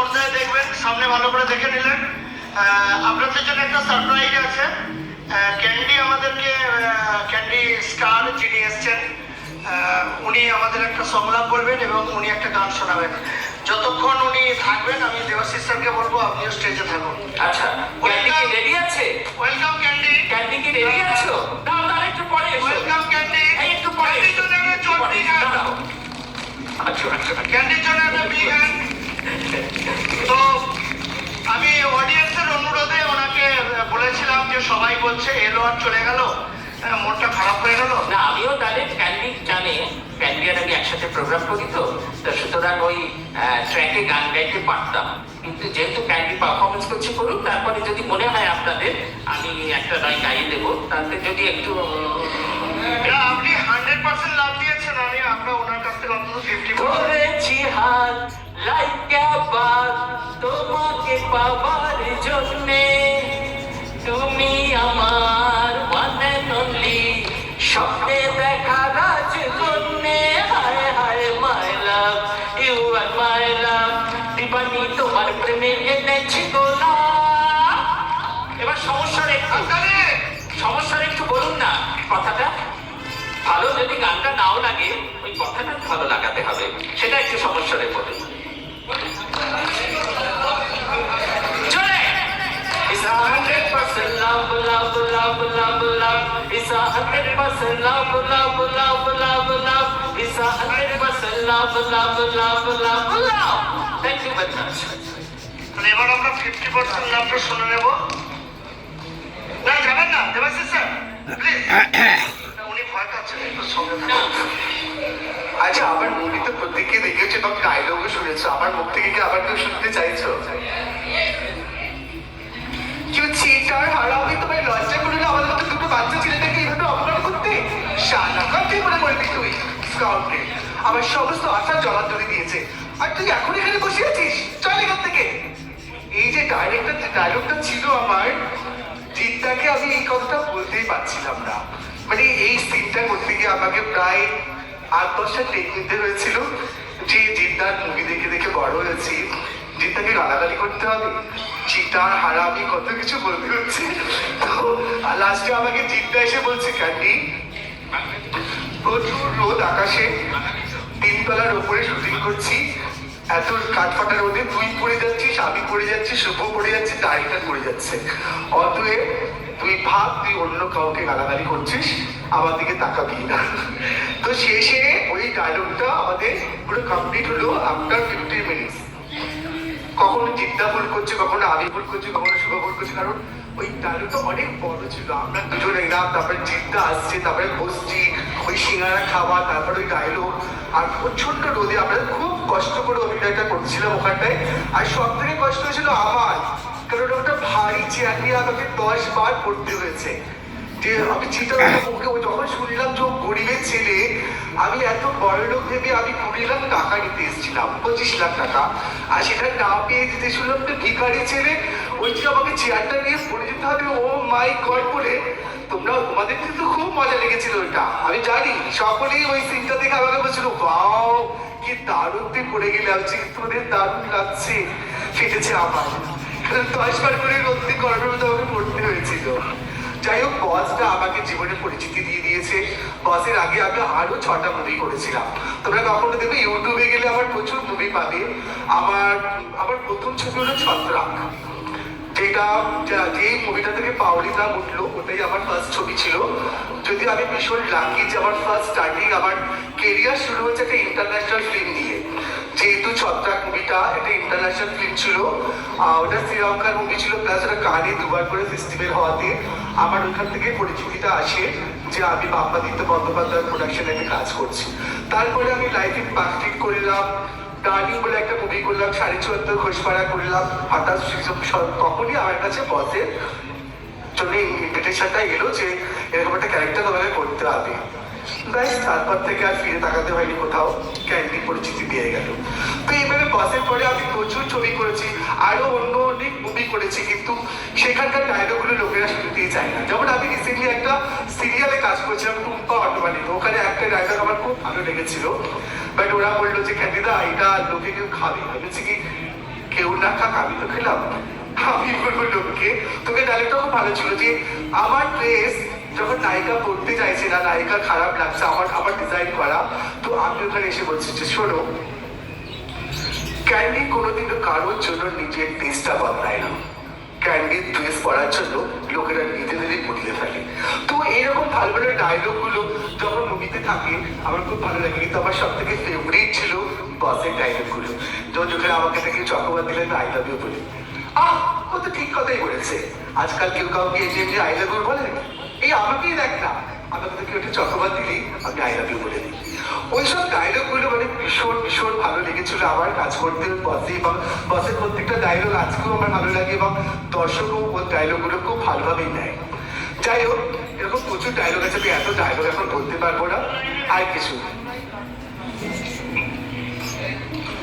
পর্দায় দেখবেন, সামনে ভালো করে দেখে নিলেন। আপনাদের জন্য একটা সারপ্রাইজ আছে। ক্যান্ডি আমাদেরকে, ক্যান্ডি স্টার যিনি এসছেন, উনি আমাদের একটা সংলাপ বলবেন এবং উনি একটা গান শোনাবেন। যতক্ষণ উনি থাকবেন আমি দেবাশিস স্যারকে বলবো আপনিও স্টেজে থাকুন। আচ্ছা, ক্যান্ডি কি রেডি আছে? Welcome candy. ক্যান্ডি কি রেডি আছো? দাও দাও, একটু পরে এসো। Welcome candy. এই একটু পরে ক্যান্ডির জন্য একটা জোর বিগ হ্যান্ড দাও। আচ্ছা আচ্ছা, ক্যান্ডির জন্য একটা বিগ হ্যান্ড। তো আমি অডিয়েন্সের অনুরোধে ওনাকে বলেছিলাম যে সবাই বলছে এলো আর চলে গেল, মনটা খারাপ হয়ে গেল। না, আমিও তাহলে ক্যান্ডি জানে, ক্যান্ডি আর আমি একসাথে প্রোগ্রাম করি, তো সুতরাং ওই ট্র্যাকে গান গাইতে পারতাম, কিন্তু যেহেতু ক্যান্ডি পারফরমেন্স করছে করুক, তারপরে যদি মনে হয় আপনাদের আমি একটা নয় গাইয়ে দেবো, তাতে যদি একটু আপনি 100% লাভ দিয়েছেন, আমি আমরা ওনার কাছ থেকে অন্তত 50% ধরেছি হাত লাইকা বাদ তোমাকে পাবার জন্যে, তুমি আমার ওয়ান এন্ড অনলি স্বপ্নে দেখা রাজকন্যে। হায় হায় মাই লাভ, ইউ আর মাই লাভ, দিবানি তোমার প্রেমে এনেছি গোলা। এবার সমস্যার একটু বলুন না কথাটা। ভালো যদি গানটা নাও লাগে, ওই কথাটা ভালো লাগাতে হবে, সেটা একটু সমস্যা রে বলুন। চলে It's 100% love, love, love, love, love. It's 100% love, love, love, love, love. It's 100% love, love, love, love, love. Thank you very much. এবার আমরা 50% লাভটা শুনে নেব। না যাবেন না দেবাশিস স্যার, প্লিজ। উনি ভয় পাচ্ছেন, একটু সঙ্গে থাকুন। আচ্ছা, আমার মুভি তো প্রত্যেককে দেখেছো এবং ডায়লগও শুনেছো, আমার মুখ থেকে কি আবার কেউ শুনতে চাইছো? কেউ চিটার হারামি, তোমার লজ্জা করে না আমাদের মতো দুটো বাচ্চা ছেলেটাকে এইভাবে অপমান করতে? শালা কাকে মনে করবি তুই? স্কাউটে আমার সমস্ত আশা জলাঞ্জলি দিয়েছে, আর তুই এখন এখানে বসে আছিস? চল এখান থেকে। এই যে ডায়লগটা ছিল আমার, জিদ্দাকে আমি এই কথাটা বলতেই পারছিলাম না। মানে এই সিনটা করতে গিয়ে আমাকে প্রায় 8-10টা টেক নিতে হয়েছিল। যে জিদ্দার মুভি দেখে দেখে বড় হয়েছি, জিদ্দাকে গালাগালি করতে হবে, চিটার হারামি, কত কিছু বলতে হচ্ছে। তো লাস্টে আমাকে জিদ্দা এসে বলছে, ক্যান্ডি প্রচুর রোদ আকাশে, 3 তলার ওপরে শুটিং করছি, এত কাঠফাটা রোদে তুই পড়ে যাচ্ছিস, আমি পড়ে যাচ্ছি, শুভ পড়ে যাচ্ছে, ডাইরেক্টর পড়ে যাচ্ছে, অতএব তুই ভাব তুই অন্য কাউকে গালাগালি করছিস, আমার দিকে তাকাবি না। তো শেষে ওই ডায়লগটা আমাদের পুরো কমপ্লিট হলো আফটার 50 মিনিটস। কখনো চিন্তা ভুল করছে, কখনো আমি ভুল করছি, কখনো শুভ ভুল করছি, কারণ ওই ডায়লগটা অনেক বড় ছিল। আমরা দুজন এলাম, তারপরে চিন্তা আসছে, তারপরে বসছি, ওই সিঙ্গারা খাওয়া, তারপরে ওই ডায়লগ, আর প্রচন্ড রোদে আমরা খুব কষ্ট করে অভিনয়টা করছিলাম ওখানটায়। আর সব থেকে কষ্ট হয়েছিল আমার, কারণ ওটা ভারী চেয়ার নিয়ে আমাকে 10 বার পড়তে হয়েছে। যে আমি চিন্তা মুখে যখন শুনলাম যে গরিবের ছেলে, আমি এত বড় লোক ভেবে আমি 20 লাখ টাকা নিতে এসেছিলাম, 25 লাখ টাকা, আর সেটা না পেয়ে দিতে শুনলাম যে ভিখারি ছেলে, ওই যে আমাকে চেয়ারটা নিয়ে পড়ে যেতে হবে, ও মাই গড বলে। তোমাদের কিন্তু খুব মজা লেগেছিল ওইটা, আমি জানি। সকলেই ওই সিনটা দেখে আমাকে বলছিল, বাও কি দারুণ তুই পড়ে গেলে, আমি তোমাদের দারুণ লাগছে। ফেটেছে আমার, 10 বার করে রোদ্দি গরমের মধ্যে আমাকে পড়তে হয়েছিল। যাই হোক, বসটা আমাকে জীবনে পরিচিতি দিয়ে দিয়েছে। বসের আগে আমি আরো 6টা মুভি করেছিলাম। তোমরা কখনো দেখবে ইউটিউবে গেলে আমার প্রচুর মুভি পাবে। আমার প্রথম ছবি হলো ছত্রাক, যেটা যে মুভিটা থেকে পাওলি নাম উঠলো, ওটাই আমার ফার্স্ট ছবি ছিল। যদিও আমি ভীষণ লাকি যে আমার ফার্স্ট স্টার্টিং, আমার কেরিয়ার শুরু হয়েছে একটা ইন্টারন্যাশনাল ফিল্ম দিয়ে। যেহেতু ছত্রাক মুভিটা একটা ইন্টারন্যাশনাল ফিল্ম ছিল, ওটা শ্রীলঙ্কার মুভি ছিল, প্লাস ওটা কানে 2বার করে ফেস্টিভ্যাল হওয়াতে আমার ওইখান থেকে পরিচিতিটা আসে যে আমি বাপ্পাদিত্য বন্দ্যোপাধ্যায়ের প্রোডাকশনে আমি কাজ করছি। তারপরে আমি লাইফ ইন পার্কটিক করলাম, ডার্লিং বলে একটা মুভি করলাম, 74 ঘোষপাড়া করলাম। হঠাৎ তখনই আমার কাছে বসের জন্য ইনভিটেশনটা এলো যে এরকম একটা ক্যারেক্টার তোমাকে করতে হবে। ব্যাস, তারপর থেকে আর ফিরে তাকাতে হয়নি কোথাও, ক্যান্ডি পরিচিতি দিয়ে গেল। তো এইভাবে বসের পরে আমি প্রচুর ছবি করেছি, আরো অন্য অনেক মুভি করেছি, কিন্তু সেখানকার ডায়লগগুলো লোকেরা শুনতেই চায় না। যেমন আমি রিসেন্টলি একটা সিরিয়ালে কাজ করছিলাম, টুম্পা অটোবানিতে, ওখানে একটা ডায়লগ আমার খুব ভালো লেগেছিল, বাট ওরা বললো যে ক্যান্ডিদা এটা লোকে কেউ খাবে। আমি বলছি কি, কেউ না না খাক আমি তো খেলাম। আমি বলবো লোককে, তোকে ডায়লগটা খুব ভালো ছিল যে আমার ড্রেস যখন নায়িকা পড়তে চাইছে না, নায়িকা খারাপ লাগছে, আমার ডিজাইন করা, তো আমি ওখানে এসে বলছি যে শোনো, ক্যান্ডি কোনোদিনও কারোর জন্য নিজের টেস্টটা বদলায় না। ক্যান্ডির ড্রেস পরার জন্য লোকেরা নিজেদেরই বদলে ফেলে। তো এইরকম ভালো ভালো ডায়লগ গুলো যখন মুভিতে থাকে আমার খুব ভালো লাগে। কিন্তু আমার সব থেকে ফেভারিট ছিল বসের ডায়লগ গুলো, যখন যখন আমাকে থেকে চকোবার দিলেন আই লাভ ইউ বলে। ও তো ঠিক কথাই বলেছে। আজকাল কেউ কাউকে এসে এমনি আই লাভ ইউ বলে, এই আমাকেই দেখ না, আমাকে তো কেউ একটা চকোবার দিলেই আমি আই লাভ ইউ বলে দিই। ওইসব ডায়লগ গুলো মানে ভীষণ ভীষণ ভালো লেগেছিল আমার কাজ করতে বসে, এবং বসের প্রত্যেকটা ডায়লগ আজকেও আমার ভালো লাগে, এবং দর্শকও ওই ডায়লগ গুলো খুব ভালোভাবেই নেয়। যাই হোক, এরকম প্রচুর ডায়লগ আছে, আমি এত ডায়লগ এখন বলতে পারবো না। আর কিছু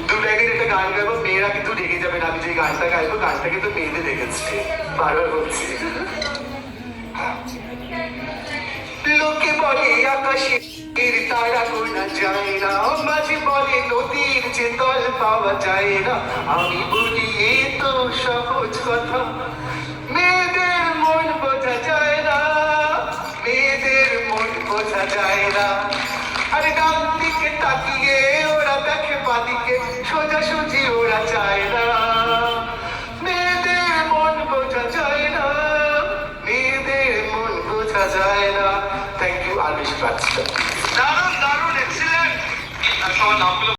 দু লাইনের একটা গান গাইবো, মেয়েরা কিন্তু রেগে যাবে না। আমি যে গানটা গাইবো গানটা কিন্তু মেয়েদের রেগেছে, বারবার বলছি। লোকে বলে আকাশে তারা গোনা যায় না, মাঝে বলে নদীর যে তল পাওয়া যায় না। আমি বলি এ তো সহজ কথা, মেয়েদের মন বোঝা যায় না, মেয়েদের মন বোঝা যায় না। আরে ডান দিকে তাকিয়ে ওরা দেখে বাদিকে, সোজাসুজি ওরা চায় না। মেয়েদের মন বোঝা যায় না, মেয়েদের মন বোঝা যায় না। Thank you. আর বেশি পাচ্ছি দারুণ দারুণ, এক্সিলেন্ট। সবার নামগুলো